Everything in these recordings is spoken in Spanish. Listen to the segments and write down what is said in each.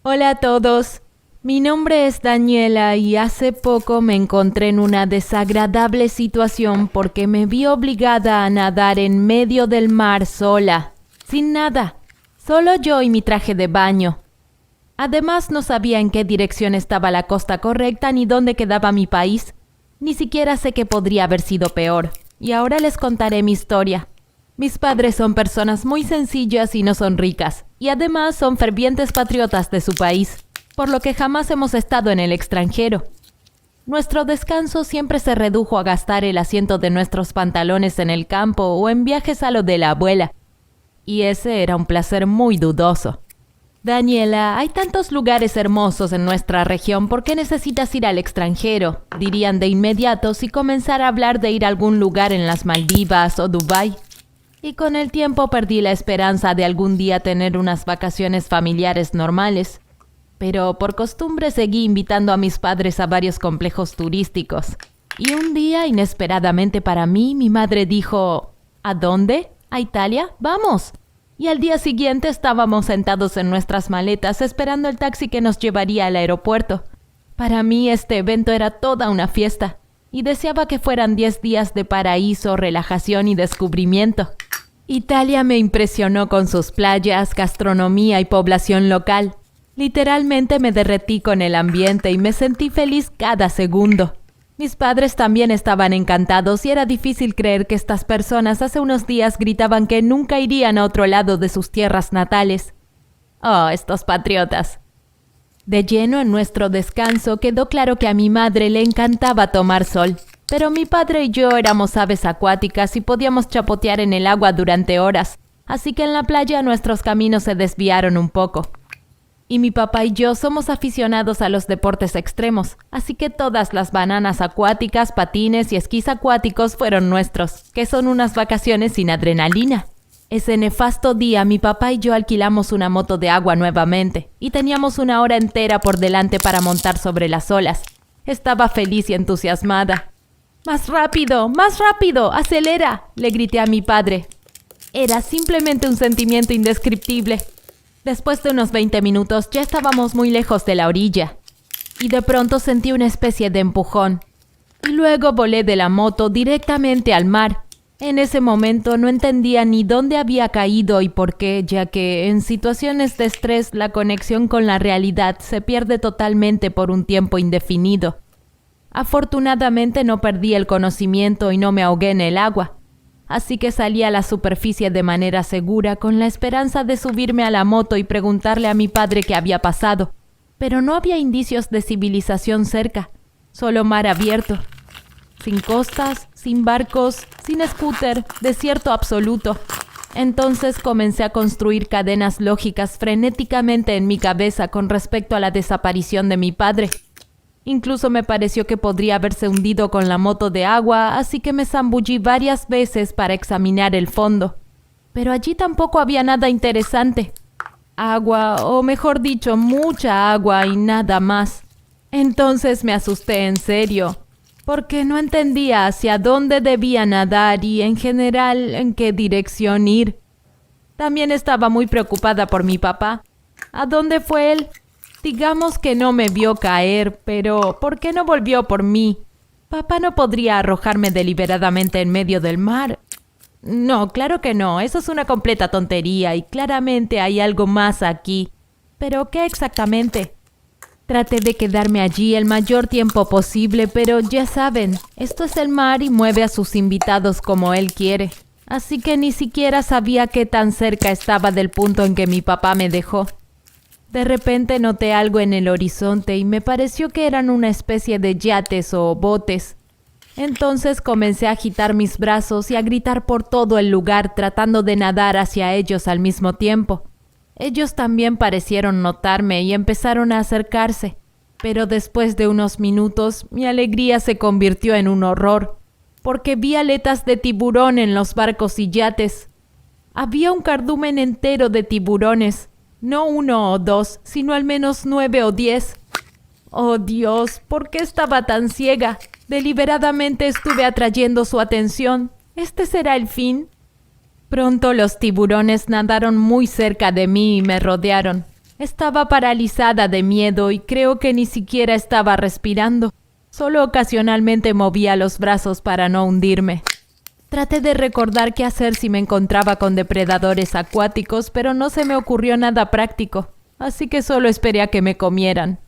Hola a todos, mi nombre es Daniela y hace poco me encontré en una desagradable situación porque me vi obligada a nadar en medio del mar sola, sin nada, solo yo y mi traje de baño. Además no sabía en qué dirección estaba la costa correcta ni dónde quedaba mi país, ni siquiera sé qué podría haber sido peor, y ahora les contaré mi historia. Mis padres son personas muy sencillas y no son ricas, y además son fervientes patriotas de su país, por lo que jamás hemos estado en el extranjero. Nuestro descanso siempre se redujo a gastar el asiento de nuestros pantalones en el campo o en viajes a lo de la abuela, y ese era un placer muy dudoso. Daniela, hay tantos lugares hermosos en nuestra región, ¿por qué necesitas ir al extranjero? Dirían de inmediato si comenzara a hablar de ir a algún lugar en las Maldivas o Dubái. Y con el tiempo perdí la esperanza de algún día tener unas vacaciones familiares normales. Pero por costumbre seguí invitando a mis padres a varios complejos turísticos. Y un día, inesperadamente para mí, mi madre dijo, ¿a dónde? ¿A Italia? ¡Vamos! Y al día siguiente estábamos sentados en nuestras maletas esperando el taxi que nos llevaría al aeropuerto. Para mí este evento era toda una fiesta y deseaba que fueran 10 días de paraíso, relajación y descubrimiento. Italia me impresionó con sus playas, gastronomía y población local. Literalmente me derretí con el ambiente y me sentí feliz cada segundo. Mis padres también estaban encantados y era difícil creer que estas personas hace unos días gritaban que nunca irían a otro lado de sus tierras natales. Oh, estos patriotas. De lleno en nuestro descanso quedó claro que a mi madre le encantaba tomar sol. Pero mi padre y yo éramos aves acuáticas y podíamos chapotear en el agua durante horas, así que en la playa nuestros caminos se desviaron un poco. Y mi papá y yo somos aficionados a los deportes extremos, así que todas las bananas acuáticas, patines y esquís acuáticos fueron nuestros, que son unas vacaciones sin adrenalina. Ese nefasto día mi papá y yo alquilamos una moto de agua nuevamente, y teníamos una hora entera por delante para montar sobre las olas. Estaba feliz y entusiasmada. ¡Más rápido! ¡Más rápido! ¡Acelera!, le grité a mi padre. Era simplemente un sentimiento indescriptible. Después de unos 20 minutos ya estábamos muy lejos de la orilla. Y de pronto sentí una especie de empujón. Y luego volé de la moto directamente al mar. En ese momento no entendía ni dónde había caído y por qué, ya que en situaciones de estrés la conexión con la realidad se pierde totalmente por un tiempo indefinido. Afortunadamente no perdí el conocimiento y no me ahogué en el agua, así que salí a la superficie de manera segura con la esperanza de subirme a la moto y preguntarle a mi padre qué había pasado, pero no había indicios de civilización cerca, solo mar abierto, sin costas, sin barcos, sin scooter, desierto absoluto. Entonces comencé a construir cadenas lógicas frenéticamente en mi cabeza con respecto a la desaparición de mi padre. Incluso me pareció que podría haberse hundido con la moto de agua, así que me zambullí varias veces para examinar el fondo. Pero allí tampoco había nada interesante. Agua, o mejor dicho, mucha agua y nada más. Entonces me asusté en serio, porque no entendía hacia dónde debía nadar y en general en qué dirección ir. También estaba muy preocupada por mi papá. ¿A dónde fue él? Digamos que no me vio caer, pero ¿por qué no volvió por mí? Papá no podría arrojarme deliberadamente en medio del mar. No, claro que no, eso es una completa tontería y claramente hay algo más aquí. ¿Pero qué exactamente? Traté de quedarme allí el mayor tiempo posible, pero ya saben, esto es el mar y mueve a sus invitados como él quiere. Así que ni siquiera sabía qué tan cerca estaba del punto en que mi papá me dejó. De repente noté algo en el horizonte y me pareció que eran una especie de yates o botes. Entonces comencé a agitar mis brazos y a gritar por todo el lugar tratando de nadar hacia ellos al mismo tiempo. Ellos también parecieron notarme y empezaron a acercarse, pero después de unos minutos mi alegría se convirtió en un horror, porque vi aletas de tiburón en los barcos y yates. Había un cardumen entero de tiburones. No 1 o 2, sino al menos 9 o 10. Oh Dios, ¿por qué estaba tan ciega? Deliberadamente estuve atrayendo su atención. ¿Este será el fin? Pronto los tiburones nadaron muy cerca de mí y me rodearon. Estaba paralizada de miedo y creo que ni siquiera estaba respirando. Solo ocasionalmente movía los brazos para no hundirme. Traté de recordar qué hacer si me encontraba con depredadores acuáticos, pero no se me ocurrió nada práctico, así que solo esperé a que me comieran.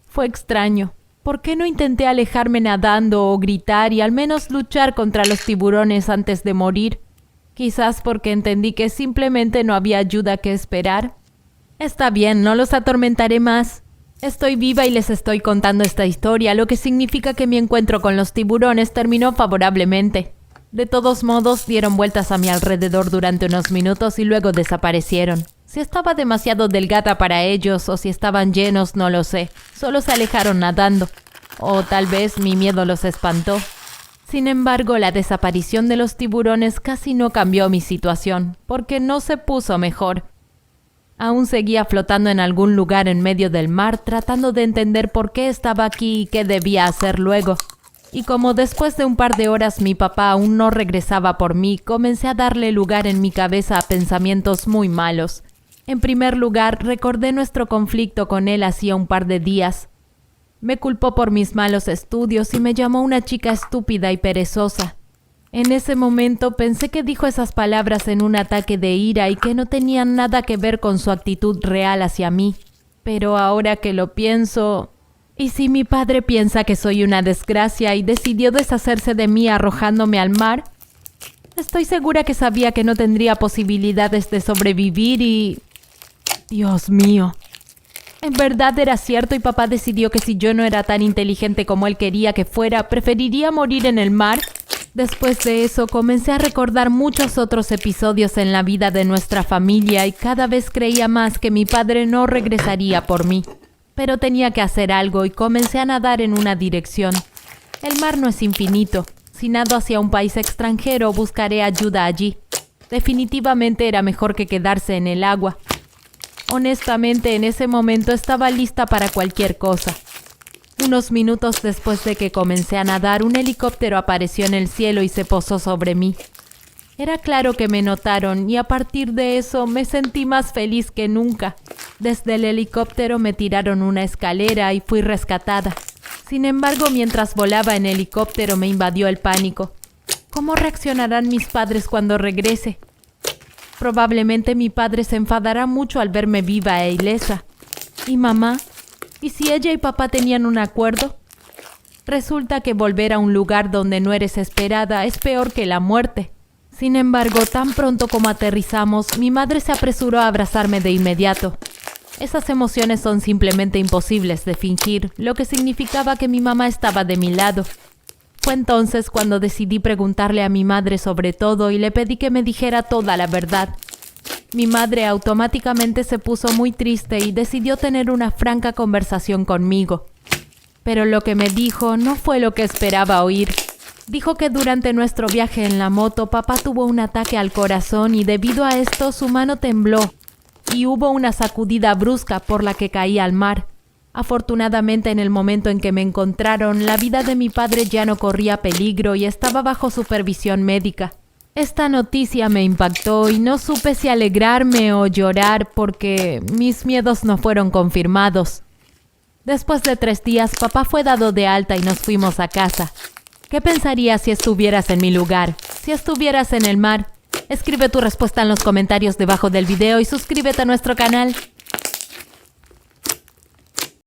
Fue extraño. ¿Por qué no intenté alejarme nadando o gritar y al menos luchar contra los tiburones antes de morir? Quizás porque entendí que simplemente no había ayuda que esperar. Está bien, no los atormentaré más. Estoy viva y les estoy contando esta historia, lo que significa que mi encuentro con los tiburones terminó favorablemente. De todos modos, dieron vueltas a mi alrededor durante unos minutos y luego desaparecieron. Si estaba demasiado delgada para ellos o si estaban llenos, no lo sé. Solo se alejaron nadando. O tal vez mi miedo los espantó. Sin embargo, la desaparición de los tiburones casi no cambió mi situación, porque no se puso mejor. Aún seguía flotando en algún lugar en medio del mar, tratando de entender por qué estaba aquí y qué debía hacer luego. Y como después de un par de horas mi papá aún no regresaba por mí, comencé a darle lugar en mi cabeza a pensamientos muy malos. En primer lugar, recordé nuestro conflicto con él hacía un par de días. Me culpó por mis malos estudios y me llamó una chica estúpida y perezosa. En ese momento pensé que dijo esas palabras en un ataque de ira y que no tenían nada que ver con su actitud real hacia mí. Pero ahora que lo pienso... ¿Y si mi padre piensa que soy una desgracia y decidió deshacerse de mí arrojándome al mar? Estoy segura que sabía que no tendría posibilidades de sobrevivir y... Dios mío. En verdad era cierto y papá decidió que si yo no era tan inteligente como él quería que fuera, preferiría morir en el mar. Después de eso, comencé a recordar muchos otros episodios en la vida de nuestra familia y cada vez creía más que mi padre no regresaría por mí. Pero tenía que hacer algo y comencé a nadar en una dirección. El mar no es infinito. Si nado hacia un país extranjero, buscaré ayuda allí. Definitivamente era mejor que quedarse en el agua. Honestamente, en ese momento estaba lista para cualquier cosa. Unos minutos después de que comencé a nadar, un helicóptero apareció en el cielo y se posó sobre mí. Era claro que me notaron y a partir de eso me sentí más feliz que nunca. Desde el helicóptero me tiraron una escalera y fui rescatada. Sin embargo, mientras volaba en helicóptero me invadió el pánico. ¿Cómo reaccionarán mis padres cuando regrese? Probablemente mi padre se enfadará mucho al verme viva e ilesa. ¿Y mamá? ¿Y si ella y papá tenían un acuerdo? Resulta que volver a un lugar donde no eres esperada es peor que la muerte. Sin embargo, tan pronto como aterrizamos, mi madre se apresuró a abrazarme de inmediato. Esas emociones son simplemente imposibles de fingir, lo que significaba que mi mamá estaba de mi lado. Fue entonces cuando decidí preguntarle a mi madre sobre todo y le pedí que me dijera toda la verdad. Mi madre automáticamente se puso muy triste y decidió tener una franca conversación conmigo. Pero lo que me dijo no fue lo que esperaba oír. Dijo que durante nuestro viaje en la moto, papá tuvo un ataque al corazón y debido a esto su mano tembló y hubo una sacudida brusca por la que caí al mar. Afortunadamente, en el momento en que me encontraron, la vida de mi padre ya no corría peligro y estaba bajo supervisión médica. Esta noticia me impactó y no supe si alegrarme o llorar porque mis miedos no fueron confirmados. Después de 3 días, papá fue dado de alta y nos fuimos a casa. ¿Qué pensarías si estuvieras en mi lugar? Si estuvieras en el mar. Escribe tu respuesta en los comentarios debajo del video y suscríbete a nuestro canal.